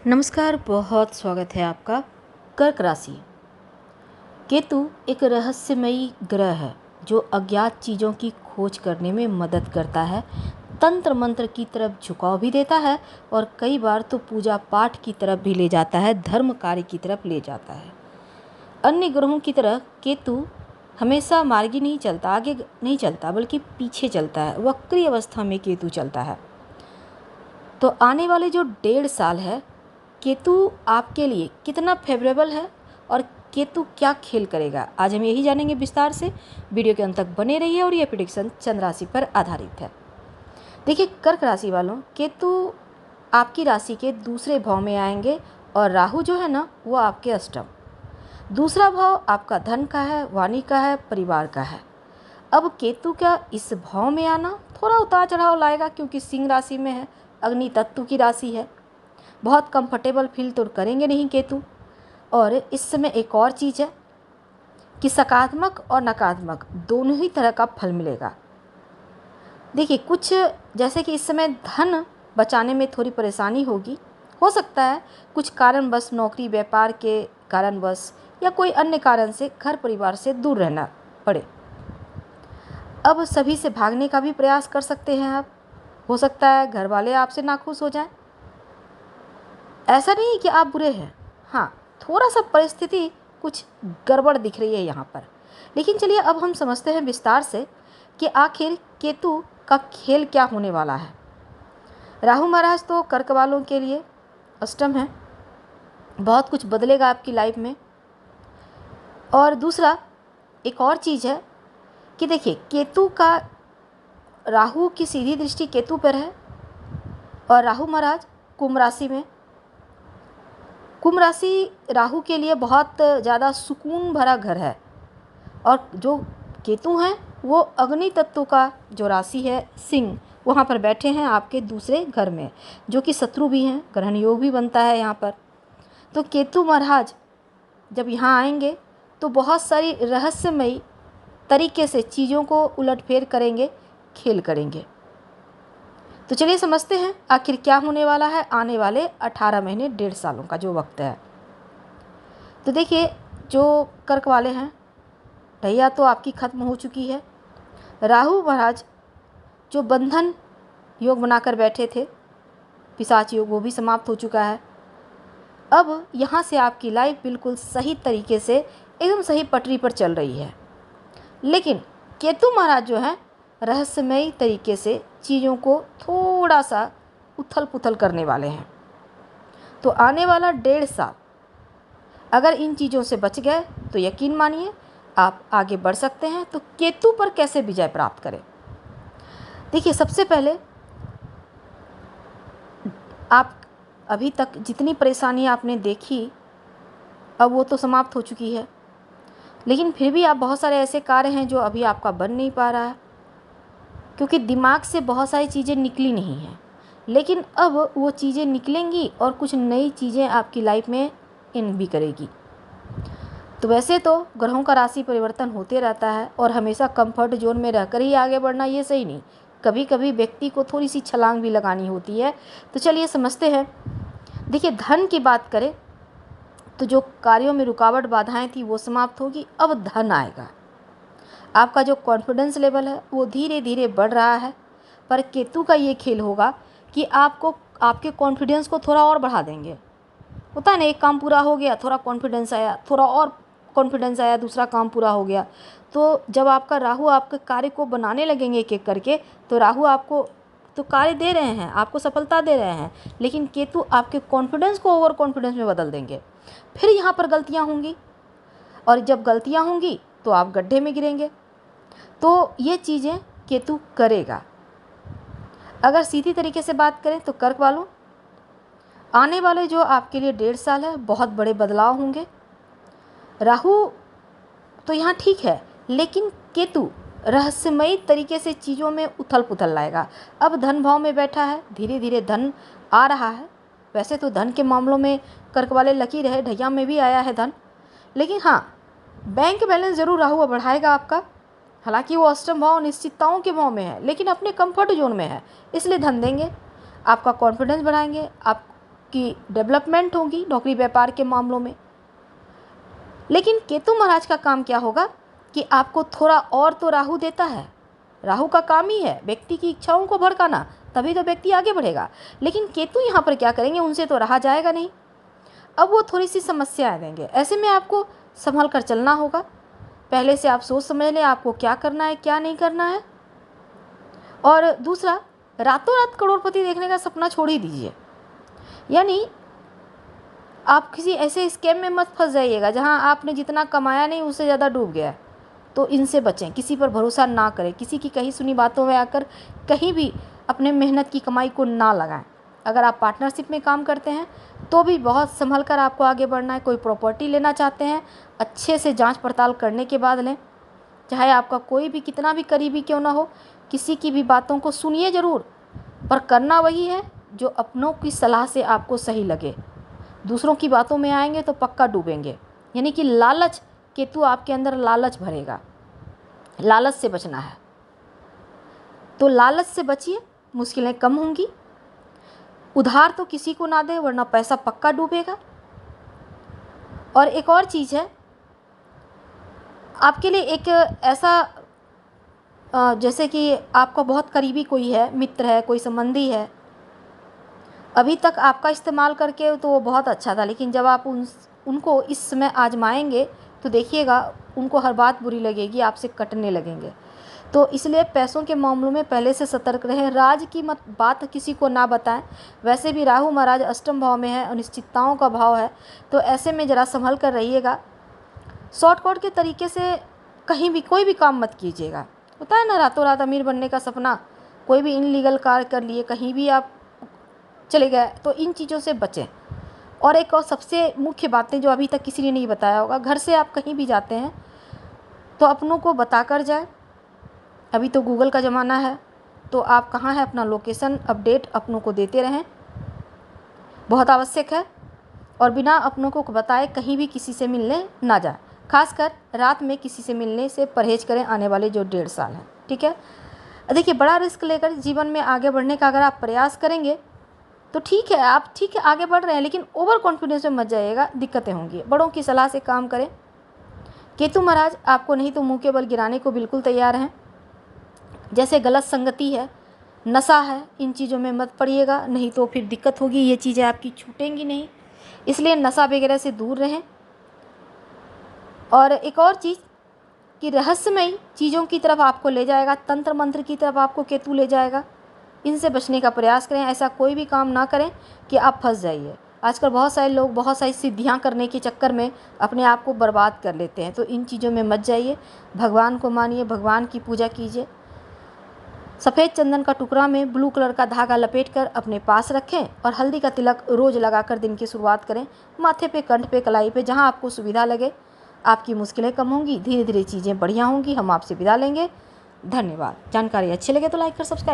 नमस्कार, बहुत स्वागत है आपका। कर्क राशि। केतु एक रहस्यमयी ग्रह है जो अज्ञात चीज़ों की खोज करने में मदद करता है, तंत्र मंत्र की तरफ झुकाव भी देता है और कई बार तो पूजा पाठ की तरफ भी ले जाता है, धर्म कार्य की तरफ ले जाता है। अन्य ग्रहों की तरह केतु हमेशा मार्गी नहीं चलता, आगे नहीं चलता, बल्कि पीछे चलता है। वक्री अवस्था में केतु चलता है। तो आने वाले जो 1.5 साल है, केतु आपके लिए कितना फेवरेबल है और केतु क्या खेल करेगा, आज हम यही जानेंगे विस्तार से। वीडियो के अंत तक बने रहिए और ये प्रेडिक्शन चंद्र राशि पर आधारित है। देखिए, कर्क राशि वालों, केतु आपकी राशि के दूसरे भाव में आएंगे और राहु जो है ना, वो आपके अष्टम। दूसरा भाव आपका धन का है, वाणी का है, परिवार का है। अब केतु का इस भाव में आना थोड़ा उतार चढ़ाव लाएगा, क्योंकि सिंह राशि में है, अग्नि तत्व की राशि है। बहुत कंफर्टेबल फील तो करेंगे नहीं केतु। और इस समय एक और चीज़ है कि सकारात्मक और नकारात्मक दोनों ही तरह का फल मिलेगा। देखिए, कुछ जैसे कि इस समय धन बचाने में थोड़ी परेशानी होगी, हो सकता है कुछ कारणवश, नौकरी व्यापार के कारणवश या कोई अन्य कारण से घर परिवार से दूर रहना पड़े। अब सभी से भागने का भी प्रयास कर सकते हैं आप। हो सकता है घर वाले आपसे नाखुश हो जाएं। ऐसा नहीं कि आप बुरे हैं, हाँ, थोड़ा सा परिस्थिति कुछ गड़बड़ दिख रही है यहाँ पर। लेकिन चलिए अब हम समझते हैं विस्तार से कि आखिर केतु का खेल क्या होने वाला है। राहु महाराज तो कर्क वालों के लिए अष्टम है, बहुत कुछ बदलेगा आपकी लाइफ में। और दूसरा एक और चीज़ है कि देखिए, केतु का, राहु की सीधी दृष्टि केतु पर है और राहु महाराज कुंभ राशि में। कुंभ राशि राहु के लिए बहुत ज़्यादा सुकून भरा घर है और जो केतु हैं वो अग्नि तत्व का जो राशि है सिंह, वहाँ पर बैठे हैं आपके दूसरे घर में, जो कि शत्रु भी हैं, ग्रहण योग भी बनता है यहाँ पर। तो केतु महाराज जब यहाँ आएंगे तो बहुत सारी रहस्यमयी तरीके से चीज़ों को उलटफेर करेंगे, खेल करेंगे। तो चलिए समझते हैं आखिर क्या होने वाला है आने वाले 18 महीने 1.5 सालों का जो वक्त है। तो देखिए, जो कर्क वाले हैं, ढैया तो आपकी खत्म हो चुकी है। राहु महाराज जो बंधन योग बनाकर बैठे थे, पिशाच योग, वो भी समाप्त हो चुका है। अब यहाँ से आपकी लाइफ बिल्कुल सही तरीके से, एकदम सही पटरी पर चल रही है। लेकिन केतु महाराज जो है, रहस्यमयी तरीके से चीज़ों को थोड़ा सा उथल पुथल करने वाले हैं। तो आने वाला 1.5 साल अगर इन चीज़ों से बच गए तो यकीन मानिए आप आगे बढ़ सकते हैं। तो केतु पर कैसे विजय प्राप्त करें? देखिए, सबसे पहले आप अभी तक जितनी परेशानी आपने देखी, अब वो तो समाप्त हो चुकी है। लेकिन फिर भी आप, बहुत सारे ऐसे कार्य हैं जो अभी आपका बन नहीं पा रहा है, क्योंकि दिमाग से बहुत सारी चीज़ें निकली नहीं हैं। लेकिन अब वो चीज़ें निकलेंगी और कुछ नई चीज़ें आपकी लाइफ में इन भी करेगी। तो वैसे तो ग्रहों का राशि परिवर्तन होते रहता है और हमेशा कंफर्ट जोन में रहकर ही आगे बढ़ना ये सही नहीं, कभी कभी व्यक्ति को थोड़ी सी छलांग भी लगानी होती है। तो चलिए समझते हैं। देखिए, धन की बात करें तो जो कार्यों में रुकावट बाधाएं थी वो समाप्त होगी, अब धन आएगा। आपका जो कॉन्फिडेंस लेवल है वो धीरे धीरे बढ़ रहा है, पर केतु का ये खेल होगा कि आपको, आपके कॉन्फिडेंस को थोड़ा और बढ़ा देंगे। होता है ना, एक काम पूरा हो गया, थोड़ा कॉन्फिडेंस आया, थोड़ा और कॉन्फिडेंस आया, दूसरा काम पूरा हो गया। तो जब आपका राहु आपके कार्य को बनाने लगेंगे एक एक करके, तो राहु आपको तो कार्य दे रहे हैं, आपको सफलता दे रहे हैं, लेकिन केतु आपके कॉन्फिडेंस को ओवर कॉन्फिडेंस में बदल देंगे। फिर यहाँ पर गलतियाँ होंगी और जब गलतियाँ होंगी तो आप गड्ढे में गिरेंगे। तो ये चीज़ें केतु करेगा। अगर सीधी तरीके से बात करें तो कर्क वालों, आने वाले जो आपके लिए 1.5 साल है, बहुत बड़े बदलाव होंगे। राहु तो यहाँ ठीक है, लेकिन केतु रहस्यमयी तरीके से चीज़ों में उथल पुथल लाएगा। अब धन भाव में बैठा है, धीरे धीरे धन आ रहा है। वैसे तो धन के मामलों में कर्क वाले लकी रहे, ढैया में भी आया है धन। लेकिन हाँ, बैंक बैलेंस ज़रूर राहु बढ़ाएगा आपका। हालांकि वो अष्टम भाव निश्चितताओं के भाव में है, लेकिन अपने कंफर्ट जोन में है, इसलिए धन देंगे, आपका कॉन्फिडेंस बढ़ाएंगे, आप आपकी डेवलपमेंट होगी नौकरी व्यापार के मामलों में। लेकिन केतु महाराज का काम क्या होगा कि आपको थोड़ा और तो राहु देता है। राहु का काम ही है व्यक्ति की इच्छाओं को भड़काना, तभी तो व्यक्ति आगे बढ़ेगा। लेकिन केतु यहाँ पर क्या करेंगे, उनसे तो रहा जाएगा नहीं। अब वो थोड़ी सी समस्याएं देंगे। ऐसे में आपको संभल कर चलना होगा। पहले से आप सोच समझ लें आपको क्या करना है क्या नहीं करना है। और दूसरा, रातों रात करोड़पति देखने का सपना छोड़ ही दीजिए। यानी आप किसी ऐसे स्कैम में मत फंस जाइएगा जहां आपने जितना कमाया नहीं उससे ज़्यादा डूब गया है। तो इनसे बचें, किसी पर भरोसा ना करें, किसी की कही सुनी बातों में आकर कहीं भी अपने मेहनत की कमाई को ना लगाएं। अगर आप पार्टनरशिप में काम करते हैं तो भी बहुत संभल कर आपको आगे बढ़ना है। कोई प्रॉपर्टी लेना चाहते हैं अच्छे से जांच पड़ताल करने के बाद लें। चाहे आपका कोई भी कितना भी करीबी क्यों ना हो, किसी की भी बातों को सुनिए ज़रूर, पर करना वही है जो अपनों की सलाह से आपको सही लगे। दूसरों की बातों में आएंगे तो पक्का डूबेंगे। यानी कि लालच, केतु आपके अंदर लालच भरेगा। लालच से बचना है, तो लालच से बचिए, मुश्किलें कम होंगी। उधार तो किसी को ना दे वरना पैसा पक्का डूबेगा। और एक और चीज़ है आपके लिए, एक ऐसा जैसे कि आपका बहुत करीबी कोई है, मित्र है, कोई संबंधी है, अभी तक आपका इस्तेमाल करके तो वो बहुत अच्छा था, लेकिन जब आप उनको इस समय आजमाएंगे तो देखिएगा उनको हर बात बुरी लगेगी, आपसे कटने लगेंगे। तो इसलिए पैसों के मामलों में पहले से सतर्क रहें। राज की मत बात किसी को ना बताएं। वैसे भी राहु महाराज अष्टम भाव में है, अनिश्चितताओं का भाव है, तो ऐसे में ज़रा संभल कर रहिएगा। शॉर्टकट के तरीके से कहीं भी कोई भी काम मत कीजिएगा। होता है ना रातों रात अमीर बनने का सपना, कोई भी इनलीगल कार्य कर लिए, कहीं भी आप चले गए, तो इन चीज़ों से बचें। और एक और सबसे मुख्य बातें जो अभी तक किसी ने नहीं बताया होगा, घर से आप कहीं भी जाते हैं तो अपनों को बता कर जाए। अभी तो गूगल का ज़माना है, तो आप कहाँ हैं अपना लोकेशन अपडेट अपनों को देते रहें, बहुत आवश्यक है। और बिना अपनों को बताए कहीं भी किसी से मिलने ना जाए। खासकर रात में किसी से मिलने से परहेज करें आने वाले जो 1.5 साल हैं। ठीक है, देखिए बड़ा रिस्क लेकर जीवन में आगे बढ़ने का अगर आप प्रयास करेंगे तो ठीक है, आप ठीक है आगे बढ़ रहे हैं, लेकिन ओवर कॉन्फिडेंस में मत जाइएगा, दिक्कतें होंगी। बड़ों की सलाह से काम करें। केतु महाराज आपको नहीं तो मुंह के बल गिराने को बिल्कुल तैयार हैं। जैसे गलत संगति है, नशा है, इन चीज़ों में मत पड़िएगा, नहीं तो फिर दिक्कत होगी, ये चीज़ें आपकी छूटेंगी नहीं। इसलिए नशा वगैरह से दूर रहें। और एक और चीज़ कि रहस्यमयी चीज़ों की तरफ आपको ले जाएगा, तंत्र मंत्र की तरफ आपको केतु ले जाएगा, इनसे बचने का प्रयास करें। ऐसा कोई भी काम ना करें कि आप फंस जाइए। आजकल बहुत सारे लोग बहुत सारी सिद्धियां करने के चक्कर में अपने आप को बर्बाद कर लेते हैं, तो इन चीज़ों में मत जाइए। भगवान को मानिए, भगवान की पूजा कीजिए। सफ़ेद चंदन का टुकड़ा में ब्लू कलर का धागा लपेटकर अपने पास रखें और हल्दी का तिलक रोज़ लगाकर दिन की शुरुआत करें। माथे पे, कंठ पे, कलाई पे, जहां आपको सुविधा लगे। आपकी मुश्किलें कम होंगी, धीरे धीरे चीज़ें बढ़िया होंगी। हम आपसे विदा लेंगे। धन्यवाद। जानकारी अच्छी लगे तो लाइक कर सब्सक्राइब।